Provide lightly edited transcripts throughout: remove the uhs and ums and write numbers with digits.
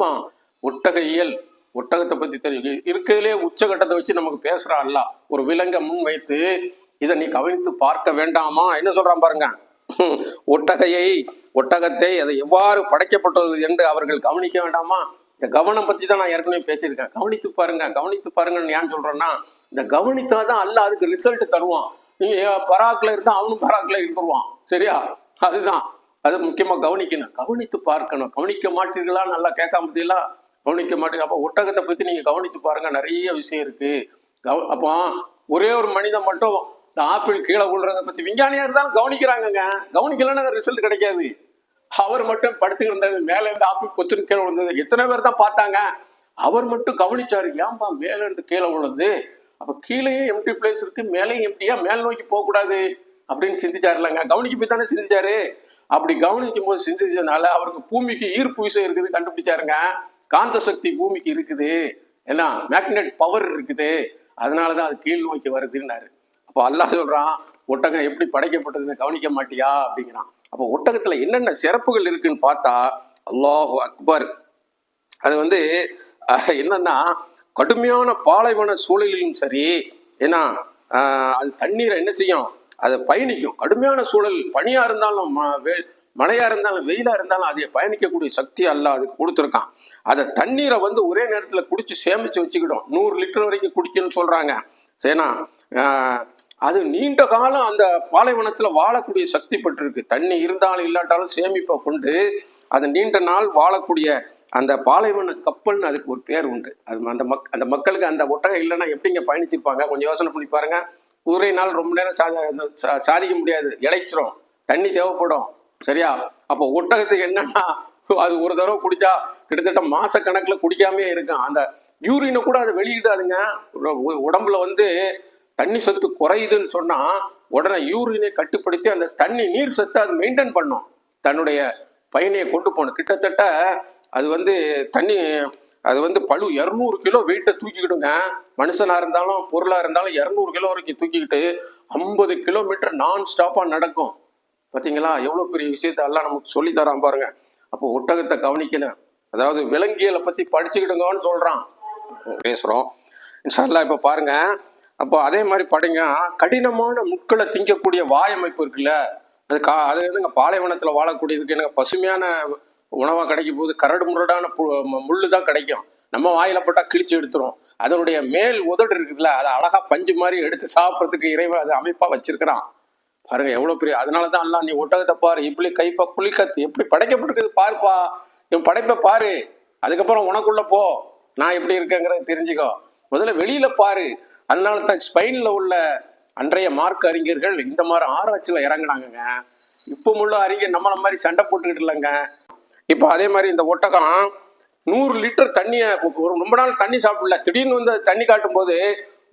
ஆமா, ஒட்டக இயல், ஒட்டகத்தை பத்தி தெரியும். இருக்கிறதுலே உச்சகட்டத்தை வச்சு நமக்கு பேசுறா அல்ல. ஒரு விலங்கை முன் வைத்து இதை நீ கவனித்து பார்க்க வேண்டாமா என்ன சொல்றான் பாருங்க. ஒட்டகத்தை அதை எவ்வாறு படைக்கப்பட்டது என்று அவர்கள் கவனிக்க வேண்டாமா? இந்த கவனம் பத்தி தான் நான் ஏற்கனவே பேசியிருக்கேன். கவனித்து பாருங்கன்னு ஏன் சொல்றேன்னா, இந்த கவனித்தாதான் அல்ல அதுக்கு ரிசல்ட் தருவான். நீங்க பராக்குல இருந்தா அவனும் பராக்குல இருந்துருவான். சரியா? அதுதான் அது முக்கியமா கவனிக்கணும், கவனித்து பார்க்கணும். கவனிக்க மாட்டீர்களா? நல்லா கேட்காம பத்தியெல்லாம் கவனிக்க மாட்டீங்க. அப்போ ஒட்டகத்தை பத்தி நீங்க கவனித்து பாருங்க, நிறைய விஷயம் இருக்கு. அப்போ ஒரே ஒரு மனிதன் மட்டும் இந்த ஆப்பிள் கீழே விழுறதை பத்தி விஞ்ஞானியா இருந்தாலும் கவனிக்கிறாங்கங்க. கவனிக்கலன்னா ரிசல்ட் கிடைக்காது. அவர் மட்டும் படுத்துக்கிட்டு இருந்தது, மேல இருந்து ஆப்பிள் கொத்துன்னு கீழே விழுந்தது எத்தனை பேர் தான் பார்த்தாங்க. அவர் மட்டும் கவனிச்சாரு, ஏன்பா மேல இருந்து கீழே விழுது, அப்ப கீழேயும் எம்டி பிளேஸ் இருக்கு, மேலேயும் எம்டியா, மேல் நோக்கி போக கூடாது அப்படின்னு சிந்திச்சாரு இல்லைங்க. கவனிக்க போய் தானே சிந்திச்சாரு. அப்படி கவனிக்கும் போது சிந்திச்சதுனால அவருக்கு பூமிக்கு ஈர்ப்பு விசை இருக்குது கண்டுபிடிச்சாருங்க. காந்த சக்தி பூமிக்கு இருக்குது, ஏன்னா மேக்னெட் பவர் இருக்குது, அதனாலதான் அது கீழ் நோக்கி வருதுன்னாரு. அப்போ அல்லாஹ் சொல்றான், ஒட்டகம் எப்படி படைக்கப்பட்டதுன்னு கவனிக்க மாட்டியா அப்படிங்கிறான். அப்போ ஒட்டகத்துல என்னென்ன சிறப்புகள் இருக்குன்னு பார்த்தா, அல்லாஹு அக்பர். அது என்னன்னா, கடுமையான பாலைவன சூழலிலும் சரி, ஏன்னா அது தண்ணீரை என்ன செய்யும், அதை பயணிக்கும். கடுமையான சூழல், பனியா இருந்தாலும் மழையா இருந்தாலும் வெயிலா இருந்தாலும் அதை பயணிக்கக்கூடிய சக்தி அல்லாஹ் அதுக்கு கொடுத்துருக்கான். அதை தண்ணீரை ஒரே நேரத்துல குடிச்சு சேமிச்சு வச்சுக்கிடும். 100 லிட்டர் வரைக்கும் குடிக்கணும்னு சொல்றாங்க. சரினா அது நீண்ட காலம் அந்த பாலைவனத்துல வாழக்கூடிய சக்தி பெற்றிருக்கு. தண்ணி இருந்தாலும் இல்லாட்டாலும் சேமிப்பை கொண்டு அது நீண்ட நாள் வாழக்கூடிய அந்த பாலைவன கப்பல்னு அதுக்கு ஒரு பேர் உண்டு. அது அந்த மக்களுக்கு அந்த ஒட்டகம் இல்லைன்னா எப்படிங்க பயணிச்சிருப்பாங்க? கொஞ்சம் யோசனை பண்ணி பாருங்க. குதிரை நாள் ரொம்ப நேரம் சாதிக்க முடியாது, இழைச்சிரும், தண்ணி தேவைப்படும். சரியா? அப்போ ஒட்டகத்துக்கு என்னன்னா, அது ஒரு தடவை குடிச்சா கிட்டத்தட்ட மாச கணக்குல குடிக்காமே இருக்கும். அந்த யூரினை கூட அது வெளியிடாதுங்க. உடம்புல தண்ணி சத்து குறையுதுன்னு சொன்னா உடனே யூரினை கட்டுப்படுத்தி அந்த தண்ணி நீர் சத்து அது மெயின்டைன் பண்ணும், தன்னுடைய பயணியை கொண்டு போகணும். கிட்டத்தட்ட அது தண்ணி அது பழு 200 கிலோ வெயிட்டை தூக்கிக்கிடுங்க. மனுஷனா இருந்தாலும் பொருளா இருந்தாலும் 200 கிலோ வரைக்கும் தூக்கிக்கிட்டு 50 கிலோமீட்டர் நான் ஸ்டாப்பா நடக்கும். பாத்தீங்களா எவ்வளவு பெரிய விஷயத்த எல்லாம் நமக்கு சொல்லி தரான் பாருங்க. அப்போ ஒட்டகத்தை கவனிக்கணும், அதாவது விலங்கியலை பத்தி படிச்சுக்கிடுங்கன்னு சொல்றான். பேசுறோம் இன்ஷா அல்லாஹ். இப்ப பாருங்க, அப்போ அதே மாதிரி படிங்க, கடினமான முட்களை திங்கக்கூடிய வாய் அமைப்பு இருக்குல்ல, அது பாலைவனத்துல வாழக்கூடியதுக்கு எனக்கு பசுமையான உணவா கிடைக்கும் போது கரடு முரடான முள்ளு தான் கிடைக்கும். நம்ம வாயில போட்டா கிழிச்சு எடுத்துரும். அதனுடைய மேல் உதடு இருக்குதுல்ல, அதை அழகா பஞ்சு மாதிரி எடுத்து சாப்பிட்றதுக்கு இறைவன் அது அமைப்பா வச்சிருக்கிறான். பாருங்க எவ்வளவு பெரிய. அதனாலதான் எல்லாம் நீ ஒட்டகத்தை பாரு, இப்படி கைப்பா புலிக்கத்து எப்படி படைக்கப்பட்டிருக்குது பாருப்பா, இவன் படைப்பை பாரு, அதுக்கப்புறம் உனக்குள்ள போ, நான் எப்படி இருக்கேங்கிறத தெரிஞ்சுக்கோ, முதல்ல வெளியில பாரு. அதனால தான் ஸ்பெயின்ல உள்ள அன்றைய மார்க் அறிஞர்கள் இந்த மாதிரி ஆராய்ச்சியில இறங்கினாங்க. இப்போ உள்ள அறிஞர் நம்மள மாதிரி சண்டை போட்டுக்கிட்டு இல்லைங்க. இப்போ அதே மாதிரி இந்த ஒட்டகம் 100 லிட்டர் தண்ணியை ரொம்ப நாள் தண்ணி சாப்பிடல, திடீர்னு தண்ணி காட்டும் போது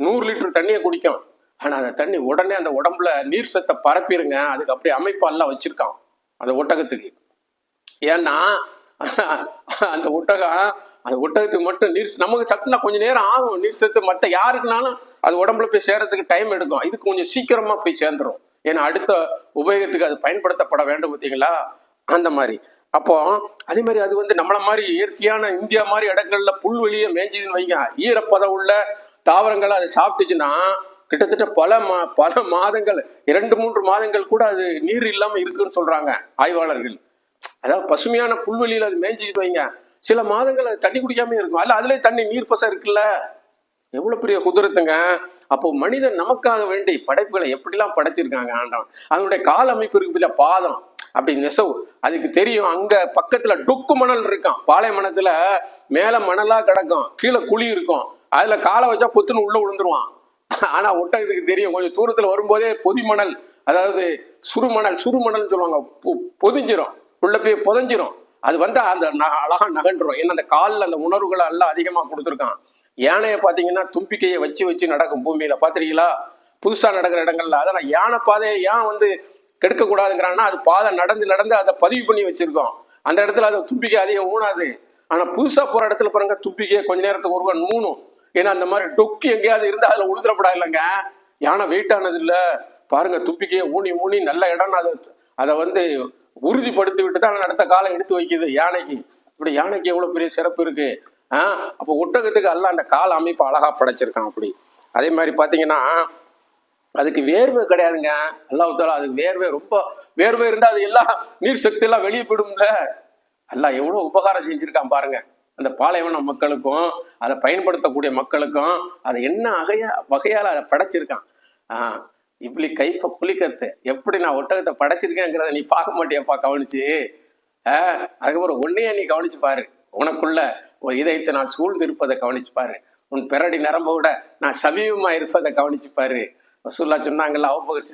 100 லிட்டர் தண்ணியை குடிக்கும். ஆனா அந்த தண்ணி உடனே அந்த உடம்புல நீர் சத்தை பரப்பிடுங்க. அதுக்கு அப்படியே அமைப்பு எல்லாம் வச்சிருக்கான் அந்த ஒட்டகத்துக்கு. ஏன்னா அந்த ஒட்டகத்துக்கு மட்டும் நீர், நமக்கு சத்துனா கொஞ்சம் நேரம் ஆகும் நீர் சத்து, மற்ற யாருக்குனாலும் அது உடம்புல போய் சேர்றதுக்கு டைம் எடுக்கும். இதுக்கு கொஞ்சம் சீக்கிரமா போய் சேர்ந்துடும், ஏன்னா அடுத்த உபயோகத்துக்கு அது பயன்படுத்தப்பட வேண்டும். பார்த்தீங்களா அந்த மாதிரி. அப்போ அதே மாதிரி அது நம்மள மாதிரி இயற்கையான இந்தியா மாதிரி இடங்கள்ல புல்வெளியை மேய்ஞ்சுதுன்னு வைங்க, ஈரப்பதம் உள்ள தாவரங்களை அதை சாப்பிட்டுச்சுன்னா கிட்டத்தட்ட பல மாதங்கள், 2-3 மாதங்கள் கூட அது நீர் இல்லாம இருக்குன்னு சொல்றாங்க ஆய்வாளர்கள். அதாவது பசுமையான புல்வெளியில அது மேய்ஞ்சிட்டு வைங்க, சில மாதங்கள் அது தண்ணி குடிக்காம இருக்கும். அதுலயே தண்ணி நீர் பசம் இருக்குல்ல, எவ்வளவு பெரிய குதிரத்துங்க. அப்போ மனிதன் நமக்காக வேண்டி படைப்புகளை எப்படிலாம் படைச்சிருக்காங்க ஆண்டவன். அதனுடைய கால அமைப்பு இருக்கு இல்ல, பாதம் அப்படி நெசவு, அதுக்கு தெரியும். அங்க பக்கத்துல டொக்கு மணல் இருக்கான், பாலைவனத்துல மேல மணலா கிடக்கும், கீழே குழி இருக்கும், அதுல காலை வச்சா பொத்துன்னு உள்ள விழுந்துருவான். ஆனா ஒட்டகத்துக்கு தெரியும், கொஞ்சம் தூரத்துல வரும்போதே பொதி மணல், அதாவது சுருமணல் சொல்லுவாங்க, பொதிஞ்சிரும், உள்ள போய் புதஞ்சிரும். அது அந்த அழகா நகன்றும். ஏன்னா அந்த காலில் அந்த உணர்வுகளை எல்லாம் அதிகமா கொடுத்துருக்கான். யானையை பாத்தீங்கன்னா தும்பிக்கையை வச்சு நடக்கும் பூமியில, பாத்திருக்கீங்களா? புதுசா நடக்கிற இடங்கள்ல. அதான் யானை பாதையை ஏன் கெடுக்க கூடாதுங்கிறான்னா, அது பாதை நடந்து அதை பதிவு பண்ணி வச்சிருக்கோம். அந்த இடத்துல அது தும்பிக்கை அதிகம் ஊனாது. ஆனா புதுசா போற இடத்துல பாருங்க, தும்பிக்கையை கொஞ்ச நேரத்துக்கு ஒருவன் ஊனும். ஏன்னா அந்த மாதிரி டொக்கு எங்கேயாவது இருந்து அதுல உழுதுறப்படா இல்லைங்க. யானை வெயிட் ஆனது இல்ல பாருங்க, தும்பிக்கையை ஊனி நல்ல இடம் அதை உறுதிப்படுத்தி விட்டு தான் அடுத்த காலம் எடுத்து வைக்குது யானைக்கு. இப்படி யானைக்கு எவ்வளவு பெரிய சிறப்பு இருக்கு. அப்போ ஒட்டகத்துக்கு அல்லாஹ் அந்த கால அமைப்பு அழகா படைச்சிருக்கான். அப்படி அதே மாதிரி பாத்தீங்கன்னா அதுக்கு வேர்வை கிடையாதுங்க. அல்லாஹ் தாலா அதுக்கு வேர்வை இருந்தா அது எல்லாம் நீர் சக்தி எல்லாம் வெளியே போயிடும்ல. அல்லாஹ் எவ்வளவு உபகாரம் செஞ்சிருக்கான் பாருங்க அந்த பாலைவன மக்களுக்கும் அதை பயன்படுத்தக்கூடிய மக்களுக்கும். அதை என்ன வகையால அதை படைச்சிருக்கான். இப்படி கைப்ப குளிக்கத்து எப்படி நான் ஒட்டகத்தை படைச்சிருக்கேங்கிறத நீ பார்க்க மாட்டியாப்பா கவனிச்சு. அதுக்கப்புறம் உன்னையே நீ கவனிச்சு பாரு. உனக்குள்ள ஒரு இதயத்தை நான் சூழ்ந்து இருப்பதை கவனிச்சு பாரு. உன் பிறடி நரம்ப விட நான் சமீபமா இருப்பதை கவனிச்சு பாரு. ரசூலுல்லாஹ் சொன்னாங்கல்ல, அபூபக்கர்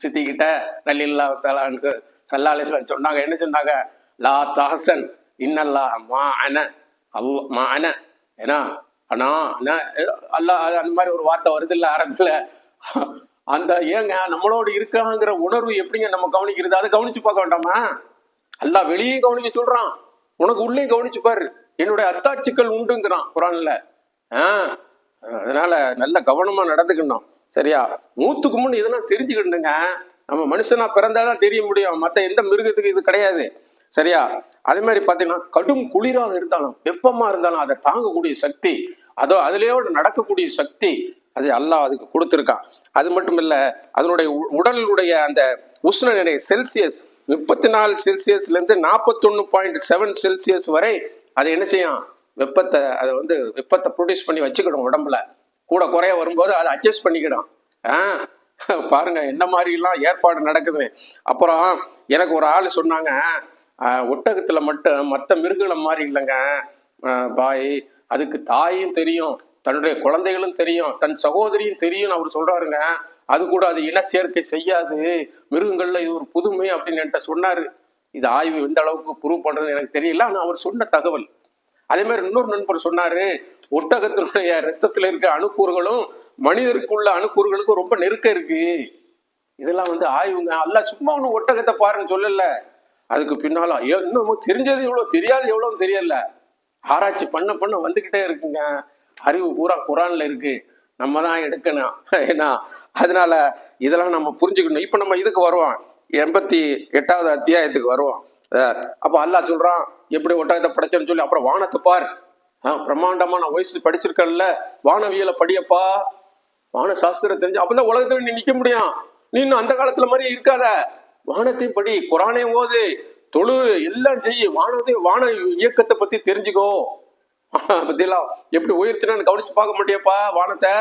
சித்திக்கிட்ட ரலியல்லாஹு தஆலா அன்ஹு ஸல்லல்லாஹு அலைஹி வஸல்லம் சொன்னாங்க. என்ன சொன்னாங்க? லா தஹசன் இன்னல்லாஹ் மஅன. ஏன்னா அல்லாஹ் அந்த மாதிரி ஒரு வார்த்தை வருது இல்ல அரபுல. அந்த ஏங்க நம்மளோட இருக்காங்கிற உணர்வு எப்படிங்க நம்ம கவனிக்கிறது? அதை கவனிச்சு பார்க்க வேண்டாமா? அல்லாஹ் வெளியே கவனிக்க சொல்றான், உனக்கு உள்ளே கவனிச்சு பாரு. என்னுடைய அத்தாட்சிகள் உண்டுங்கிறான் குரான்ல. அதனால நல்ல கவனமா நடந்துக்கணும். சரியா? மூத்துக்கு முன் இதெல்லாம் தெரிஞ்சுக்கிட்டுங்க. நம்ம மனுஷனா பிறந்தாதான் தெரிய முடியும். மற்ற எந்த மிருகத்துக்கு இது கிடையாது. சரியா? அதே மாதிரி பாத்தீங்கன்னா கடும் குளிராக இருந்தாலும் வெப்பமா இருந்தாலும் அதை தாங்கக்கூடிய சக்தி, அதுலயோட நடக்கக்கூடிய சக்தி அது அல்லாஹ் அதுக்கு கொடுத்துருக்கான். அது மட்டும் இல்ல, அதனுடைய உடலுடைய அந்த உஷ்ண நிலை செல்சியஸ் 34 செல்சியஸ்ல இருந்து 41.7 செல்சியஸ் வரை அது என்ன செய்யும்? வெப்பத்தை ப்ரொடியூஸ் பண்ணி வச்சுக்கிடும் உடம்புல. கூட குறைய வரும்போது அதை அட்ஜஸ்ட் பண்ணிக்கிடும். பாருங்க என்ன மாதிரி எல்லாம் ஏற்பாடு நடக்குது. அப்புறம் எனக்கு ஒரு ஆள் சொன்னாங்க, ஒட்டகத்துல மட்டும் மற்ற மிருகங்களை மாதிரி இல்லைங்க பாய், அதுக்கு தாயும் தெரியும், தன்னுடைய குழந்தைகளும் தெரியும், தன் சகோதரியும் தெரியும் அவர் சொல்றாருங்க. அது கூட அது இன சேர்க்கை செய்யாது, மிருகங்கள்ல இது ஒரு புதுமை அப்படின்னு என்கிட்ட சொன்னாரு. இது ஆய்வு எந்த அளவுக்கு ப்ரூவ் பண்றது எனக்கு தெரியல, ஆனா அவர் சொன்ன தகவல். அதே மாதிரி இன்னொரு நண்பர் சொன்னாரு, ஒட்டகத்தினுடைய ரத்தத்துல இருக்க அணுக்கூறுகளும் மனிதருக்குள்ள அணுக்கூறுகளுக்கும் ரொம்ப நெருக்கம் இருக்கு. இதெல்லாம் ஆய்வுங்க. அல்லாஹ் சும்மா ஒண்ணு ஒட்டகத்தை பாருன்னு சொல்லல. அதுக்கு பின்னால இன்னமும் தெரிஞ்சது எவ்வளவு, தெரியாது எவ்வளவு தெரியல. ஆராய்ச்சி பண்ண வந்துகிட்டே இருக்குங்க. அறிவு பூரா குரான்ல இருக்கு, நம்ம தான் எடுக்கணும். ஏன்னா அதனால இதெல்லாம் நம்ம புரிஞ்சுக்கணும். இப்ப நம்ம இதுக்கு வருவோம், 88வது அத்தியாயத்துக்கு வருவோம். அப்ப அல்லாஹ் சொல்றான் எப்படி ஒட்டகத்தை படைச்சேன்னு சொல்லி. அப்புறம் வானத்தை பார், பிரம்மாண்டமா நான் வயசு படிச்சிருக்கேன்ல, வானவியலை படியப்பா, வான சாஸ்திரம் தெரிஞ்சு அப்பதான் உலகத்துல நீ நிக்க முடியும். நீ இன்னும் அந்த காலத்துல மாதிரி இருக்காத, வானத்தையும் படி, குரானே ஓது, தொழு, எல்லாம் செய்ய, வான இயக்கத்தை பத்தி தெரிஞ்சுக்கோ. பத்தியெல்லாம் எப்படி உயர்த்தினான்னு கவனிச்சு பார்க்க மாட்டியப்பா வானத்தை.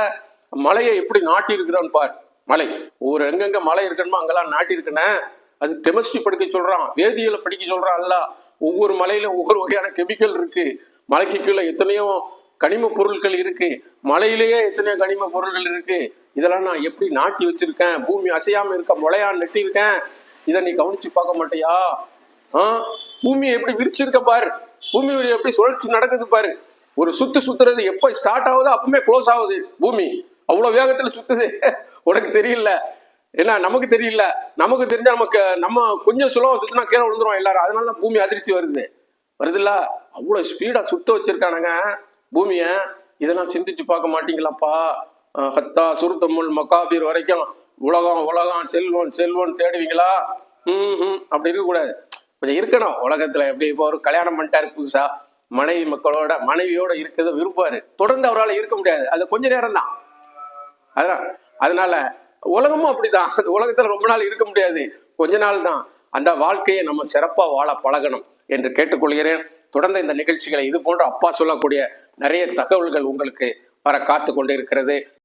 மலையை எப்படி நாட்டி இருக்கிறான்னு பார். மலை ஒவ்வொரு எங்கெங்க மலை இருக்கணுமோ அங்கெல்லாம் நாட்டி இருக்கணும். அது கெமிஸ்ட்ரி படிக்க சொல்றான், வேதியியலை படிக்க சொல்றான். அல்ல ஒவ்வொரு மலையில ஒவ்வொரு வகையான கெமிக்கல் இருக்கு. மலைக்கு கீழே எத்தனையோ கனிம பொருட்கள் இருக்கு, மலையிலேயே எத்தனையோ கனிம பொருட்கள் இருக்கு. இதெல்லாம் நான் எப்படி நாட்டி வச்சிருக்கேன், பூமி அசையாம இருக்க முளையான்னு நெட்டிருக்கேன். இதை நீ கவனிச்சு பார்க்க மாட்டியா? பூமியை எப்படி விரிச்சிருக்க பாரு, பூமி எப்படி சுழற்சி நடக்குது பாரு. ஒரு சுத்துறது எப்ப ஸ்டார்ட் ஆகுது அப்பவுமே க்ளோஸ் ஆகுது. பூமி அவ்வளவு வேகத்துல சுத்துது. உனக்கு தெரியல, ஏன்னா நமக்கு தெரியல. நமக்கு தெரிஞ்சா நம்ம கொஞ்சம் சுலவா சுத்தினா கீழே விழுந்துரும் எல்லாரும். அதனால பூமி அதிர்ச்சி வருதுல்ல. அவ்வளவு ஸ்பீடா சுத்த வச்சிருக்கானுங்க பூமிய. இதெல்லாம் சிந்திச்சு பார்க்க மாட்டீங்களாப்பா? ஹத்தா சுருத்தமுல் மகாபீர் வரைக்கும் உலகம் செல்வம் தேடுவீங்களா? அப்படி இருக்க கூடாது. கொஞ்சம் இருக்கணும் உலகத்துல. எப்படி இப்போ ஒரு கல்யாணம் பண்ணிட்டாரு புதுசா, மனைவியோட இருக்கிறத விருப்பாரு, தொடர்ந்து அவரால் இருக்க முடியாது, அது கொஞ்ச நேரம் தான். அதனால உலகமும் அப்படிதான். அந்த உலகத்துல ரொம்ப நாள் இருக்க முடியாது, கொஞ்ச நாள் தான். அந்த வாழ்க்கையை நம்ம சிறப்பா வாழ பழகணும் என்று கேட்டுக்கொள்கிறேன். தொடர்ந்து இந்த நிகழ்ச்சிகளை இது போன்ற அப்பா சொல்லக்கூடிய நிறைய தகவல்கள் உங்களுக்கு வர காத்து கொண்டு இருக்கிறது.